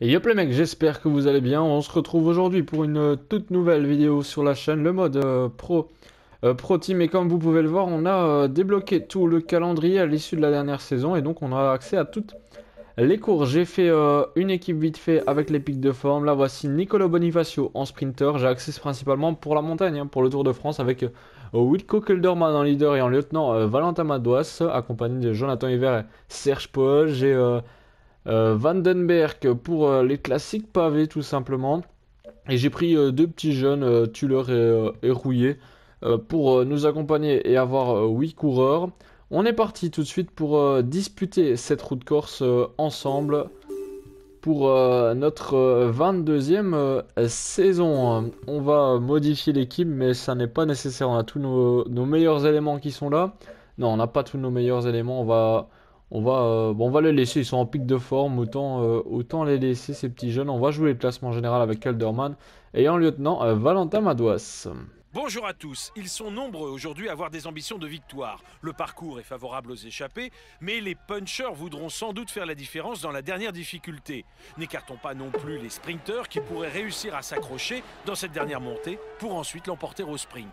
Et yop les mecs, j'espère que vous allez bien. On se retrouve aujourd'hui pour une toute nouvelle vidéo sur la chaîne, le mode Pro Team. Et comme vous pouvez le voir, on a débloqué tout le calendrier à l'issue de la dernière saison. Et donc on a accès à toutes les courses. J'ai fait une équipe vite fait avec les pics de forme. Là voici Nicolo Bonifacio en sprinter. J'ai accès principalement pour la montagne, pour le Tour de France avec Wilco Kelderman en leader et en lieutenant Valentin Madouas, accompagné de Jonathan Hiver et Serge Paul. J'ai Vandenberg pour les classiques pavés tout simplement. Et j'ai pris deux petits jeunes, Tuller et Rouillet, pour nous accompagner et avoir 8 coureurs. On est parti tout de suite pour disputer cette route Corse ensemble pour notre 22e saison. On va modifier l'équipe, mais ça n'est pas nécessaire. On a tous nos meilleurs éléments qui sont là. Non, on n'a pas tous nos meilleurs éléments. Bon, on va les laisser. Ils sont en pic de forme. Autant les laisser, ces petits jeunes. On va jouer le classement général avec Kelderman. Et en lieutenant, Valentin Madouas. Bonjour à tous, ils sont nombreux aujourd'hui à avoir des ambitions de victoire. Le parcours est favorable aux échappés, mais les punchers voudront sans doute faire la différence dans la dernière difficulté. N'écartons pas non plus les sprinters qui pourraient réussir à s'accrocher dans cette dernière montée pour ensuite l'emporter au sprint.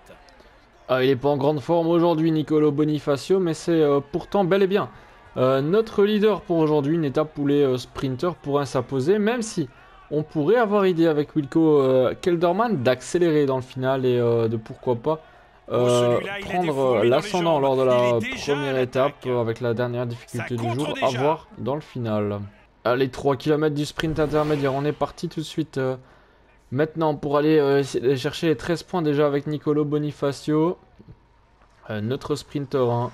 Ah, il n'est pas en grande forme aujourd'hui, Nicolo Bonifacio, mais c'est pourtant bel et bien notre leader pour aujourd'hui. Une étape où les sprinters pourraient s'imposer, même si on pourrait avoir idée avec Wilco Kelderman d'accélérer dans le final et de pourquoi pas prendre l'ascendant lors de la première étape avec la dernière difficulté du jour à voir dans le final. Allez, 3 km du sprint intermédiaire, on est parti tout de suite maintenant pour aller essayer de chercher les 13 points déjà avec Nicolo Bonifacio, notre sprinter.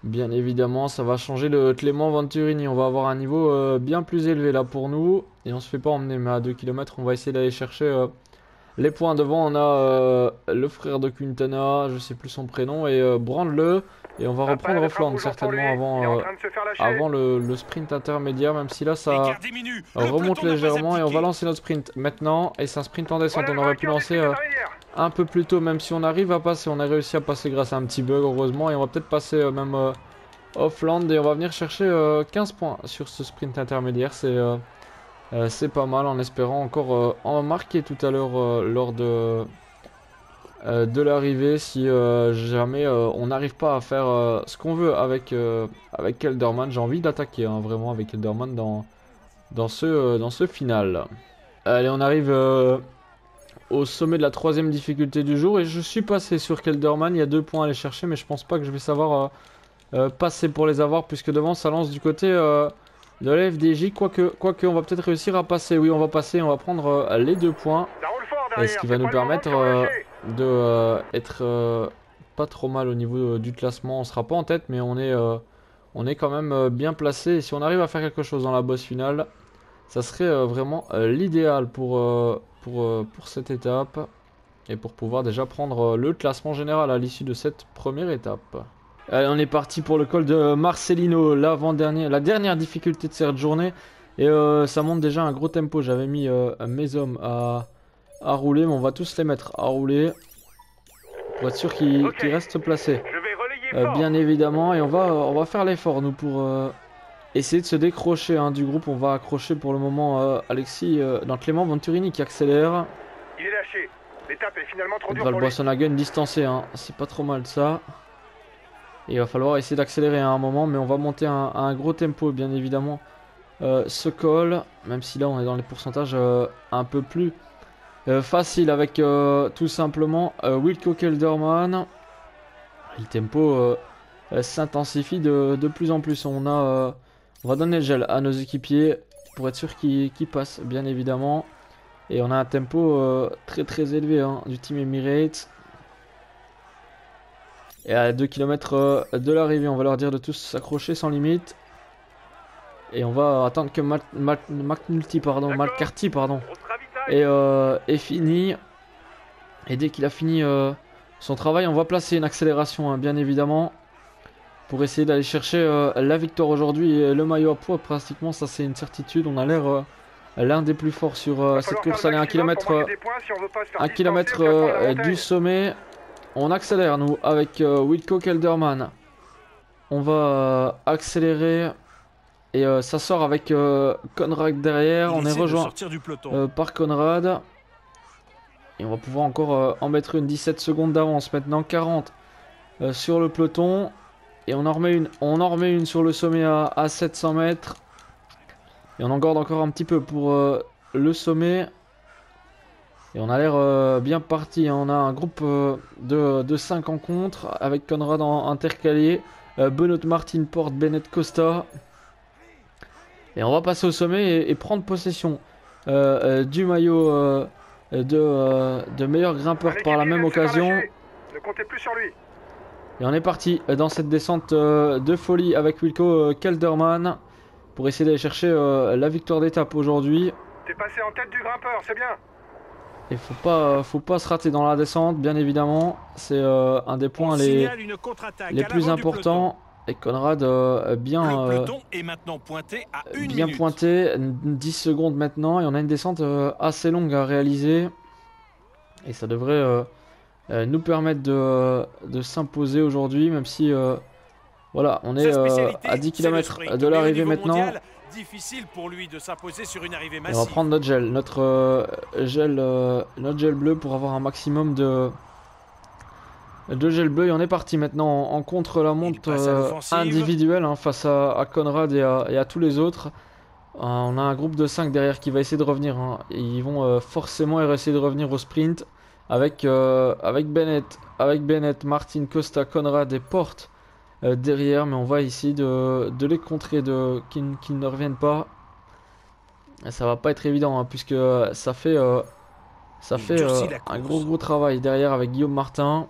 Bien évidemment, ça va changer le Clément Venturini. On va avoir un niveau bien plus élevé là pour nous. Et on se fait pas emmener, mais à 2 km, on va essayer d'aller chercher les points. Devant, on a le frère de Quintana, je sais plus son prénom, et Brandle. Et on va reprendre Offland certainement avant le sprint intermédiaire, même si là ça remonte légèrement. Et on va lancer notre sprint maintenant. Et c'est un sprint en descente. On aurait pu lancer un peu plus tôt, même si on arrive à passer. On a réussi à passer grâce à un petit bug, heureusement. Et on va peut-être passer même Offland. Et on va venir chercher 15 points sur ce sprint intermédiaire. C'est pas mal, en espérant encore en marquer tout à l'heure lors de l'arrivée. Si jamais on n'arrive pas à faire ce qu'on veut avec Kelderman. J'ai envie d'attaquer vraiment avec Kelderman dans ce final. Allez, on arrive au sommet de la 3e difficulté du jour et je suis passé sur Kelderman. Il y a 2 points à aller chercher, mais je pense pas que je vais savoir passer pour les avoir, puisque devant ça lance du côté de la FDJ. Quoique on va peut-être réussir à passer. Oui, on va passer, on va prendre les 2 points, et ce qui va nous permettre de être pas trop mal au niveau du classement. On sera pas en tête, mais on est quand même bien placé, et si on arrive à faire quelque chose dans la bosse finale, ça serait vraiment l'idéal pour cette étape et pour pouvoir déjà prendre le classement général à l'issue de cette première étape. Allez, on est parti pour le col de Marcelino, la dernière difficulté de cette journée. Et ça monte déjà un gros tempo. J'avais mis mes hommes à rouler, mais on va tous les mettre à rouler pour être sûr qu'ils restent placés. Bien évidemment, et on va faire l'effort nous pour essayer de se décrocher du groupe. On va accrocher pour le moment Clément Venturini qui accélère. Il est lâché. L'étape est finalement trop dure Val pour lui. Boissonhagen distancé, c'est pas trop mal ça. Et il va falloir essayer d'accélérer à un moment, mais on va monter à un gros tempo bien évidemment ce col, même si là on est dans les pourcentages un peu plus facile avec tout simplement Wilco Kelderman. Le tempo s'intensifie de plus en plus. On va donner le gel à nos équipiers pour être sûr qu'ils passent bien évidemment. Et on a un tempo très très élevé du Team Emirates. Et à 2 km de l'arrivée, on va leur dire de tous s'accrocher sans limite. Et on va attendre que McCarthy est fini. Et dès qu'il a fini son travail, on va placer une accélération bien évidemment, pour essayer d'aller chercher la victoire aujourd'hui. Et le maillot à poids, pratiquement, ça c'est une certitude. On a l'air l'un des plus forts sur cette course. Allez, 1 km, du sommet. On accélère nous avec Wilco Kelderman. On va accélérer Et ça sort avec Conrad derrière. On est rejoint par Conrad. Et on va pouvoir encore en mettre une. 17 secondes d'avance maintenant. 40 sur le peloton. Et on en remet une sur le sommet à 700 mètres. Et on en garde encore un petit peu pour le sommet. Et on a l'air bien parti. On a un groupe de 5 en contre. Avec Conrad en intercalé. Benoît, Martin, Porte, Bennett, Costa. Et on va passer au sommet et prendre possession du maillot de meilleur grimpeur par la même occasion. Ne comptez plus sur lui. Et on est parti dans cette descente de folie avec Wilco Kelderman pour essayer d'aller chercher la victoire d'étape aujourd'hui. T'es passé en tête du grimpeur, c'est bien. Et faut pas se rater dans la descente, bien évidemment. C'est un des points les plus importants. Et Conrad bien pointé, 10 secondes maintenant. Et on a une descente assez longue à réaliser. Et ça devrait nous permettre de s'imposer aujourd'hui, même si voilà, on est à 10 km de l'arrivée maintenant. Difficile pour lui de s'imposer sur une arrivée massive. Et on va prendre notre gel, notre gel bleu pour avoir un maximum de gel bleu. Et on est parti maintenant en contre-la-montre individuelle face à Conrad et à tous les autres. On a un groupe de 5 derrière qui va essayer de revenir. Ils vont forcément essayer de revenir au sprint avec Bennett, Martin, Costa, Conrad et Porte derrière. Mais on va essayer de les contrer, qu'ils ne reviennent pas. Et ça va pas être évident puisque ça fait un gros travail derrière avec Guillaume Martin.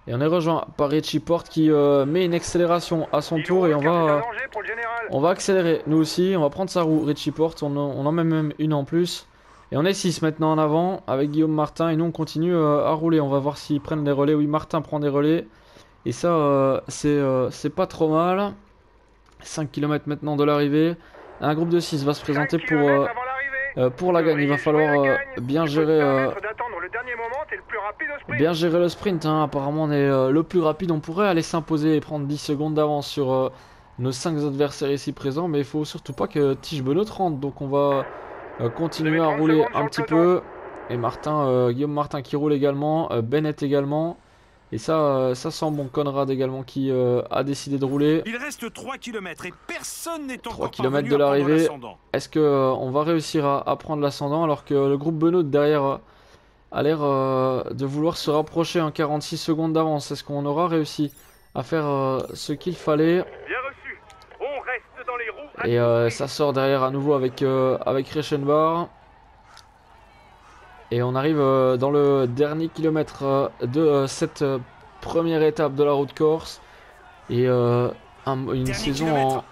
Et on est rejoint par Richie Porte qui met une accélération à son tour. Et on va accélérer nous aussi. On va prendre sa roue Richie Porte. On en met même une en plus. Et on est 6 maintenant en avant avec Guillaume Martin. Et nous on continue à rouler. On va voir s'ils prennent des relais. Oui, Martin prend des relais. Et ça c'est pas trop mal. 5 km maintenant de l'arrivée. Un groupe de 6 va se présenter pour la gagne. Il va falloir bien gérer le sprint. Apparemment on est le plus rapide. On pourrait aller s'imposer et prendre 10 secondes d'avance sur nos 5 adversaires ici présents. Mais il faut surtout pas que Tige Benoît rentre. Donc on va continuer à rouler un petit peu. Et Guillaume Martin qui roule également. Bennett également. Et ça sent bon. Conrad également qui a décidé de rouler. Il reste 3 km et personne n'est encore 3 km de l'arrivée. Est-ce qu'on va réussir à prendre l'ascendant alors que le groupe Benoît derrière a l'air de vouloir se rapprocher en 46 secondes d'avance? Est-ce qu'on aura réussi à faire ce qu'il fallait? Bien reçu. On reste dans les roues. Et ça sort derrière à nouveau avec Reichenbach. Et on arrive dans le dernier kilomètre de cette première étape de la route Corse. Et une saison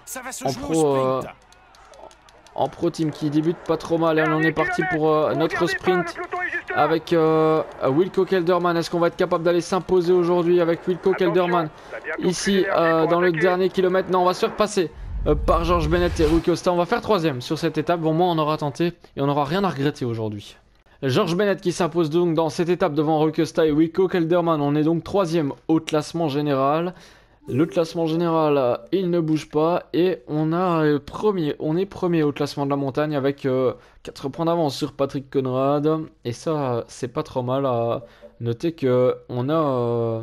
en pro team qui débute pas trop mal. Et on est parti pour notre sprint avec Wilco Kelderman. Est-ce qu'on va être capable d'aller s'imposer aujourd'hui avec Wilco Kelderman ici dans le dernier kilomètre? Non, on va se faire passer par Georges Bennett et Rui Costa. On va faire 3ème sur cette étape. Bon, moi on aura tenté et on n'aura rien à regretter aujourd'hui. Georges Bennett qui s'impose donc dans cette étape devant Rui Costa et Wilco Kelderman. On est donc 3ème au classement général. Le classement général, il ne bouge pas. Et on est premier au classement de la montagne avec 4 points d'avance sur Patrick Conrad. Et ça, c'est pas trop mal à noter que on a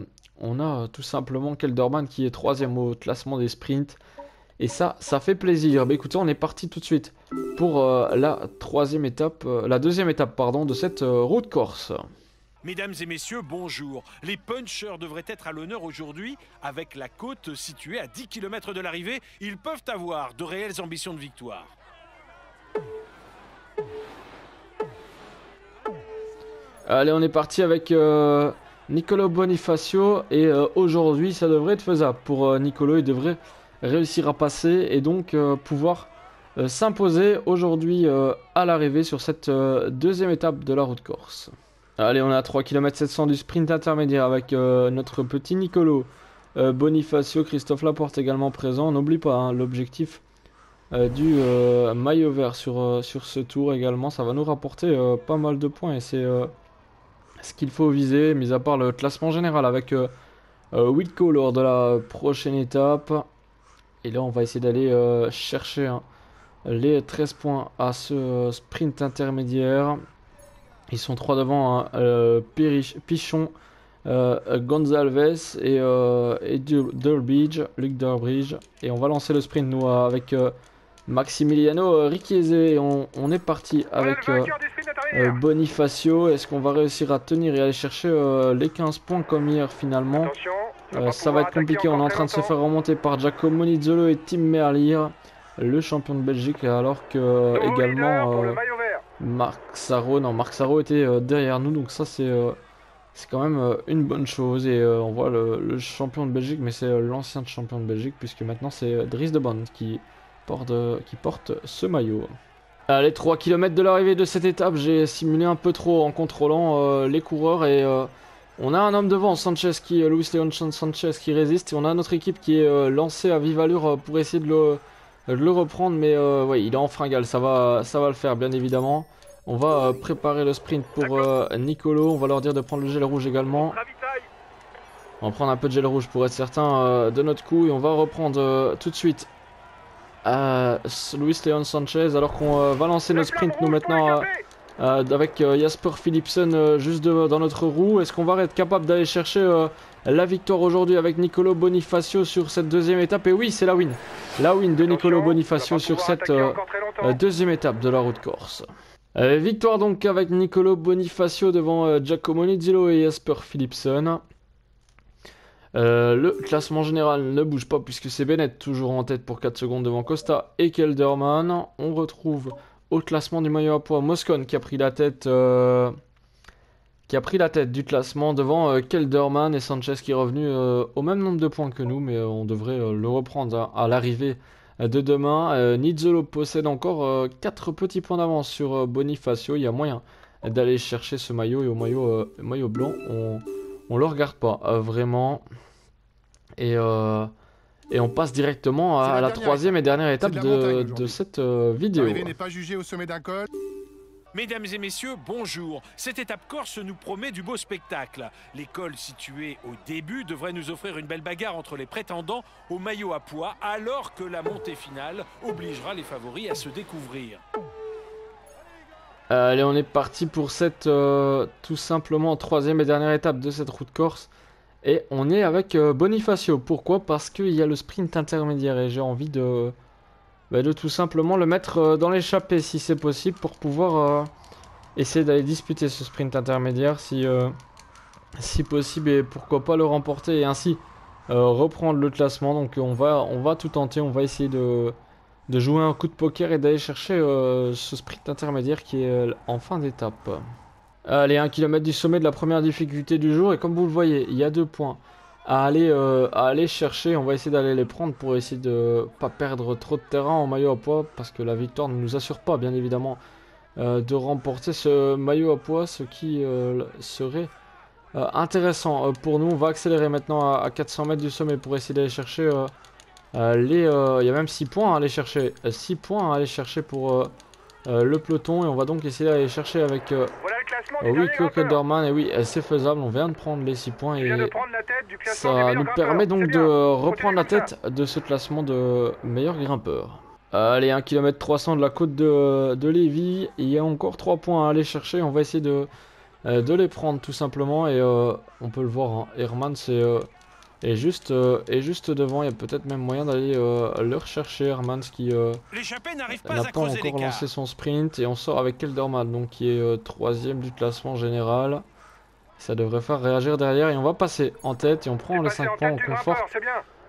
tout simplement Kelderman qui est 3ème au classement des sprints. Et ça fait plaisir. Bah écoutez, on est parti tout de suite pour la deuxième étape de cette route Corse. Mesdames et messieurs, bonjour. Les punchers devraient être à l'honneur aujourd'hui. Avec la côte située à 10 km de l'arrivée, ils peuvent avoir de réelles ambitions de victoire. Allez, on est parti avec Nicolo Bonifacio. Et aujourd'hui, ça devrait être faisable pour Nicolo. Il devrait réussir à passer et donc pouvoir s'imposer aujourd'hui à l'arrivée sur cette deuxième étape de la route Corse. Allez, on est à 3 km 700 du sprint intermédiaire avec notre petit Nicolo Bonifacio, Christophe Laporte également présent. On n'oublie pas l'objectif du maillot vert sur ce tour également. Ça va nous rapporter pas mal de points et c'est ce qu'il faut viser, mis à part le classement général avec Wilco lors de la prochaine étape. Et là on va essayer d'aller chercher les 13 points à ce sprint intermédiaire. Ils sont 3 devant, hein, Pichon, Gonzalez et Durbridge, Luc Durbridge. Et on va lancer le sprint nous avec Maximiliano Richiese. Et on est parti avec Bonifacio. Est-ce qu'on va réussir à tenir et aller chercher les 15 points comme hier finalement? Ça va être compliqué, on est en train de se faire remonter par Giacomo Nizzolo et Tim Merlier, le champion de Belgique, alors que également Marc Sarro était derrière nous, donc ça c'est quand même une bonne chose. Et on voit le champion de Belgique, mais c'est l'ancien champion de Belgique, puisque maintenant c'est Dries de Bond qui porte ce maillot. Les 3 km de l'arrivée de cette étape, j'ai simulé un peu trop en contrôlant les coureurs et on a un homme devant, Luis Leon Sanchez qui résiste, et on a notre équipe qui est lancée à vive allure pour essayer de le reprendre, mais ouais, il est en fringale, ça va le faire bien évidemment. On va préparer le sprint pour Nicolo, on va leur dire de prendre le gel rouge également. On va prendre un peu de gel rouge pour être certain de notre coup, et on va reprendre tout de suite Luis Leon Sanchez, alors qu'on va lancer notre sprint nous maintenant avec Jasper Philipsen juste dans notre roue. Est-ce qu'on va être capable d'aller chercher la victoire aujourd'hui avec Nicolo Bonifacio sur cette deuxième étape? Et oui, c'est la win de Nicolo Bonifacio sur cette deuxième étape de la route corse. Victoire donc avec Nicolo Bonifacio devant Giacomo Nizzolo et Jasper Philipsen. Le classement général ne bouge pas puisque c'est Bennett toujours en tête pour 4 secondes devant Costa et Kelderman. On retrouve au classement du maillot à poids Moscon qui a pris la tête du classement devant Kelderman, et Sanchez qui est revenu au même nombre de points que nous, mais on devrait le reprendre à l'arrivée de demain. Nizzolo possède encore 4 petits points d'avance sur Bonifacio. Il y a moyen d'aller chercher ce maillot, et au maillot blanc on le regarde pas vraiment. Et on passe directement à la troisième et dernière étape de cette vidéo. L'arrivée n'est pas jugée au sommet d'un col. Mesdames et messieurs, bonjour. Cette étape corse nous promet du beau spectacle. Les cols situés au début devraient nous offrir une belle bagarre entre les prétendants au maillot à poids, alors que la montée finale obligera les favoris à se découvrir. Allez, on est parti pour cette tout simplement troisième et dernière étape de cette route corse. Et on est avec Bonifacio. Pourquoi? Parce qu'il y a le sprint intermédiaire et j'ai envie de tout simplement le mettre dans l'échappée si c'est possible, pour pouvoir essayer d'aller disputer ce sprint intermédiaire si possible, et pourquoi pas le remporter et ainsi reprendre le classement. Donc on va tout tenter, on va essayer de jouer un coup de poker et d'aller chercher ce sprint intermédiaire qui est en fin d'étape. Allez, 1 km du sommet de la première difficulté du jour, et comme vous le voyez, il y a 2 points à aller chercher. On va essayer d'aller les prendre pour essayer de pas perdre trop de terrain en maillot à poids, parce que la victoire ne nous assure pas bien évidemment de remporter ce maillot à poids, ce qui serait intéressant pour nous. On va accélérer maintenant à 400 mètres du sommet pour essayer d'aller chercher il y a même 6 points à aller chercher, 6 points à aller chercher pour le peloton, et on va donc essayer d'aller chercher avec Rico Kelderman. Et oui, c'est faisable, on vient de prendre les 6 points et ça nous permet donc de reprendre la tête de ce classement de meilleur grimpeur. Allez, 1 km 300 de la côte de Lévis, il y a encore 3 points à aller chercher, on va essayer de les prendre tout simplement. Et on peut le voir, hein, Herman est juste devant, il y a peut-être même moyen d'aller le rechercher. Hermans qui n'a pas encore lancé son sprint, et on sort avec Kelderman donc qui est 3ème du classement général. Ça devrait faire réagir derrière, et on va passer en tête et on prend les 5 points, on conforte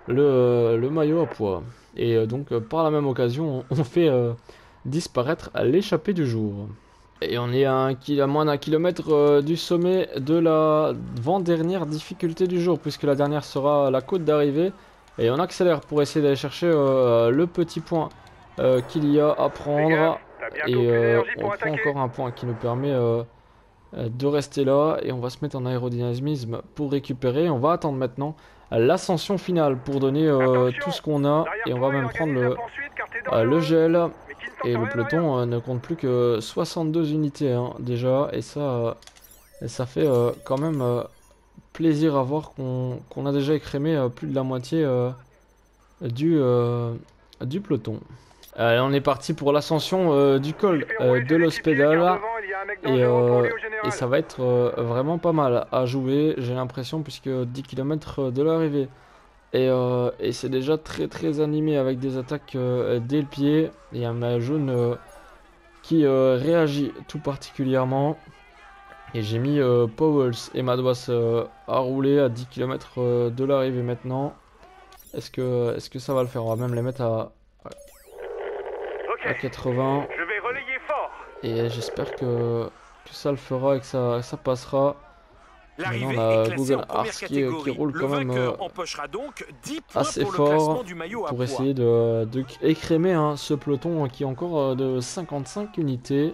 le maillot à poids. Et donc par la même occasion on fait disparaître l'échappée du jour. Et on est à moins d'1 kilomètre du sommet de la avant-dernière difficulté du jour, puisque la dernière sera la côte d'arrivée. Et on accélère pour essayer d'aller chercher le petit point qu'il y a à prendre. Et on prend encore un point qui nous permet de rester là. Et on va se mettre en aérodynamisme pour récupérer. On va attendre maintenant l'ascension finale pour donner tout ce qu'on a. Et on va même prendre le gel. Et le peloton ne compte plus que 62 unités hein, déjà, et ça fait quand même plaisir à voir qu'on a déjà écrémé plus de la moitié du peloton. On est parti pour l'ascension du col de l'Hospédale et ça va être vraiment pas mal à jouer, j'ai l'impression, puisque 10 km de l'arrivée. Et c'est déjà très animé avec des attaques dès le pied. Il y a un maillot jaune qui réagit tout particulièrement. Et j'ai mis Powells et Madouas à rouler à 10 km de l'arrivée maintenant. Est-ce que ça va le faire? On va même les mettre à 80. Je vais relayer fort. Et j'espère que ça le fera et que ça passera. L'arrivée on a est classée Google en première Arts qui catégorie. roule Le quand même vainqueur empochera donc 10 points assez pour le fort classement du maillot à pour poids. essayer de écrémer ce peloton qui est encore de 55 unités.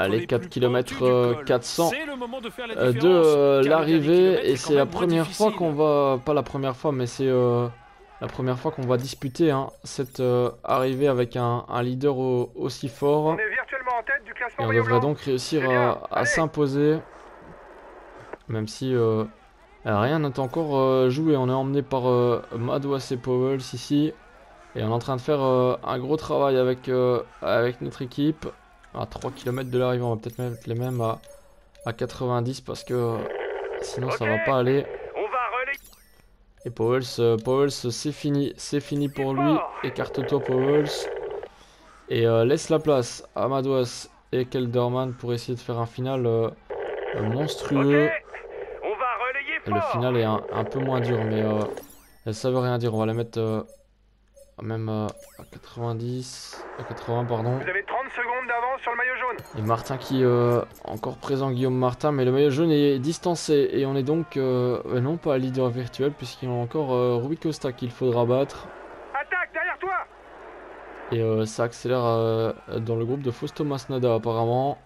Les 4 km 400 de l'arrivée, et c'est la première fois qu'on va, pas la première fois, mais c'est la première fois qu'on va disputer cette arrivée avec un leader aussi fort. On est virtuellement en tête du Et classement on maillot devrait blanc. donc réussir C'est bien. à Allez. s'imposer, même si rien n'est encore joué. On est emmené par Madouas et Powells ici, et on est en train de faire un gros travail avec notre équipe. À 3 km de l'arrivée, on va peut-être mettre les mêmes à 90 parce que sinon ça va pas aller. On va relayer. Et Powells c'est fini pour lui. Écarte-toi Powells. Et laisse la place à Madouas et Kelderman pour essayer de faire un final monstrueux. On va relayer Et le fort. final est un peu moins dur, mais ça veut rien dire. On va la mettre même à 90, à 80 pardon. Vous avez 30 secondes d'avance sur le maillot jaune. Et Martin qui encore présent, Guillaume Martin, mais le maillot jaune est distancé et on est donc non pas leader virtuel puisqu'il y a encore Rui Costa qu'il faudra battre. Attaque derrière toi. Et ça accélère dans le groupe de Fausto Masnada apparemment.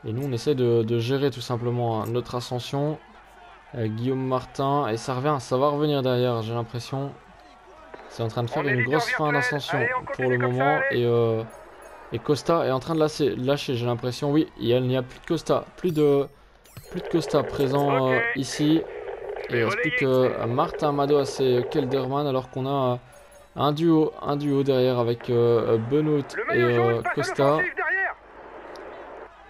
Et nous on essaie de gérer tout simplement notre ascension. Guillaume Martin, et ça va revenir derrière, j'ai l'impression. C'est en train de faire une grosse fin d'ascension pour le moment. Et Costa est en train de lâcher, j'ai l'impression. Oui, il n'y a plus de Costa. Plus de Costa présent ici. Et il reste plus que Martin, Madouas et Kelderman, alors qu'on a un duo derrière avec Benoît et Costa.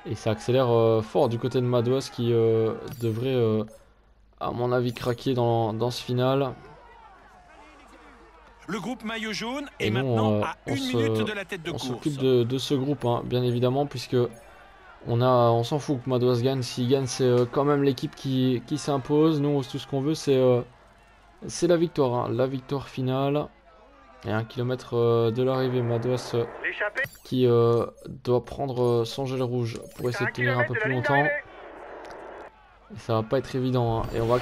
Et ça accélère fort du côté de Madouas qui devrait, à mon avis, craquer dans ce final. Le groupe maillot jaune est Et nous, maintenant à 1 minute de la tête de on course. s'occupe de ce groupe, bien évidemment, puisque on s'en fout que Madouas gagne. S'il gagne, c'est quand même l'équipe qui s'impose. Nous, tout ce qu'on veut, c'est la victoire, la victoire finale. Et 1 km de l'arrivée, Madouas qui doit prendre son gel rouge pour essayer de tenir un peu plus longtemps. Et ça va pas être évident, Et on va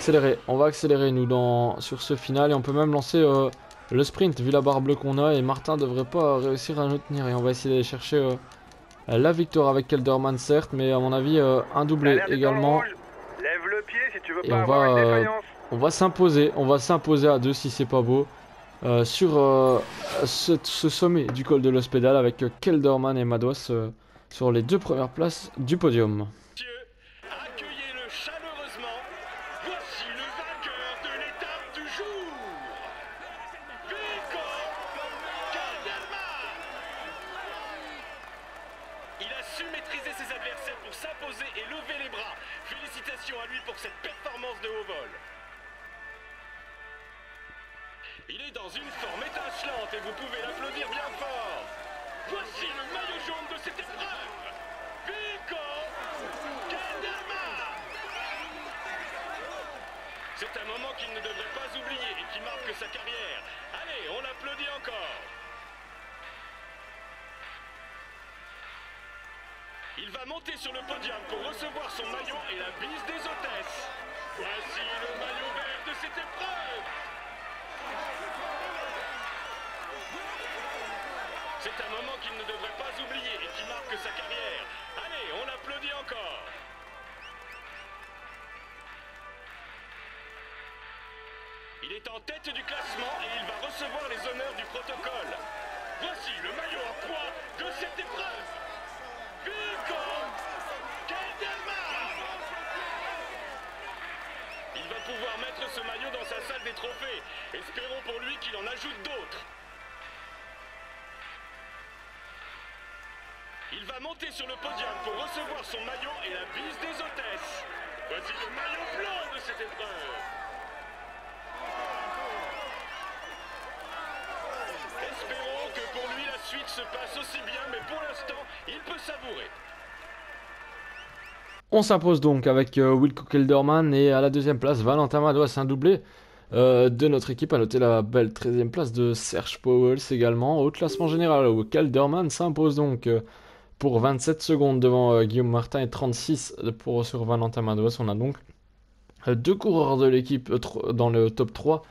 accélérer nous sur ce final, et on peut même lancer le sprint vu la barre bleue qu'on a, et Martin devrait pas réussir à nous tenir, et on va essayer d'aller chercher la victoire avec Kelderman certes, mais à mon avis un doublé également. Lève le pied si tu veux Et pas avoir une défaillance. on va s'imposer à deux si c'est pas beau sur ce sommet du col de l'Hospédale avec Kelderman et Madouas sur les 2 premières places du podium. Accueillez-le chaleureusement. Voici le vainqueur de l'étape du jour. Vico Kelderman. Il a su maîtriser ses adversaires pour s'imposer et lever les bras. Félicitations à lui pour cette performance de haut vol. Il est dans une forme étincelante et vous pouvez l'applaudir bien fort. Voici le maillot jaune de cette épreuve. Vico Kelderman. C'est un moment qu'il ne devrait pas oublier et qui marque sa carrière. Allez, on l'applaudit encore. Il va monter sur le podium pour recevoir son maillot et la bise des hôtesses. Voici le maillot vert de cette épreuve. C'est un moment qu'il ne devrait pas oublier et qui marque sa carrière. Allez, on l'applaudit encore. Il est en tête du classement et il va recevoir les honneurs du protocole. Voici le maillot en poids de cette épreuve. Vico Kelderman. Il va pouvoir mettre ce maillot dans sa salle des trophées. Espérons pour lui qu'il en a rajoute d'autres. Il va monter sur le podium pour recevoir son maillot et la bise des hôtesses. Voici le maillot blanc de cette épreuve. Espérons que pour lui la suite se passe aussi bien, mais pour l'instant, il peut savourer. On s'impose donc avec Wilco Kelderman et à la deuxième place, Valentin Madouas, un doublé de notre équipe. À noter la belle 13e place de Serge Pauwels également. Au classement général, où Kelderman s'impose donc pour 27 secondes devant Guillaume Martin et 36 sur Valentin Madouas. On a donc deux coureurs de l'équipe dans le top 3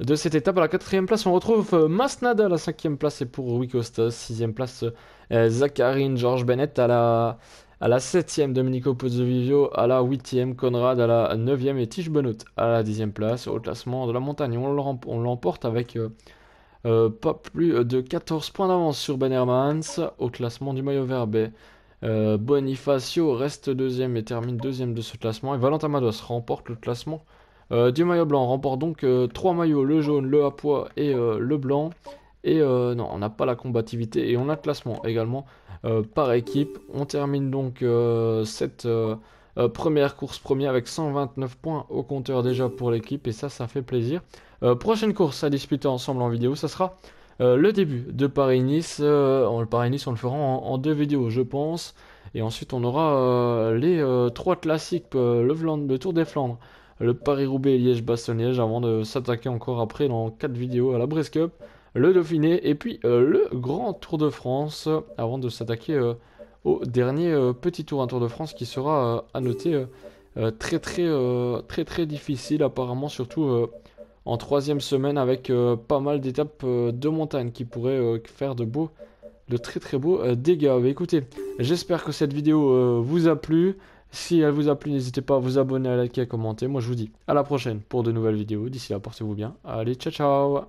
de cette étape. À la 4e place, on retrouve Masnada. À la 5e place, c'est pour Rui Costa. 6e place, Zacharine George Bennett. À la 7e, Domenico Pozzovivio. À la 8e, Conrad. À la 9e, et Tish Benoît. À la 10e place, au classement de la montagne. On l'emporte avec pas plus de 14 points d'avance sur Ben Hermans. Au classement du maillot vert B, Bonifacio reste 2e et termine 2e de ce classement. Et Valentin Madouas remporte le classement du maillot blanc. On remporte donc 3 maillots, le jaune, le à pois et le blanc. Et non, on n'a pas la combativité et on a le classement également par équipe. On termine donc cette première course premier avec 129 points au compteur déjà pour l'équipe. Et ça fait plaisir. Prochaine course à disputer ensemble en vidéo, ça sera le début de Paris-Nice. Le Paris-Nice, on le fera en 2 vidéos, je pense. Et ensuite, on aura les 3 classiques, le Tour des Flandres, le Paris-Roubaix et Liège-Bastogne-Liège, avant de s'attaquer encore après dans 4 vidéos à la Bresse Cup, le Dauphiné et puis le Grand Tour de France, avant de s'attaquer au dernier petit tour, un Tour de France qui sera à noter très difficile apparemment, surtout en 3e semaine avec pas mal d'étapes de montagne qui pourraient faire de très beaux dégâts. Mais écoutez, j'espère que cette vidéo vous a plu. Si elle vous a plu, n'hésitez pas à vous abonner, à liker, à commenter. Moi je vous dis à la prochaine pour de nouvelles vidéos. D'ici là, portez-vous bien. Allez, ciao ciao.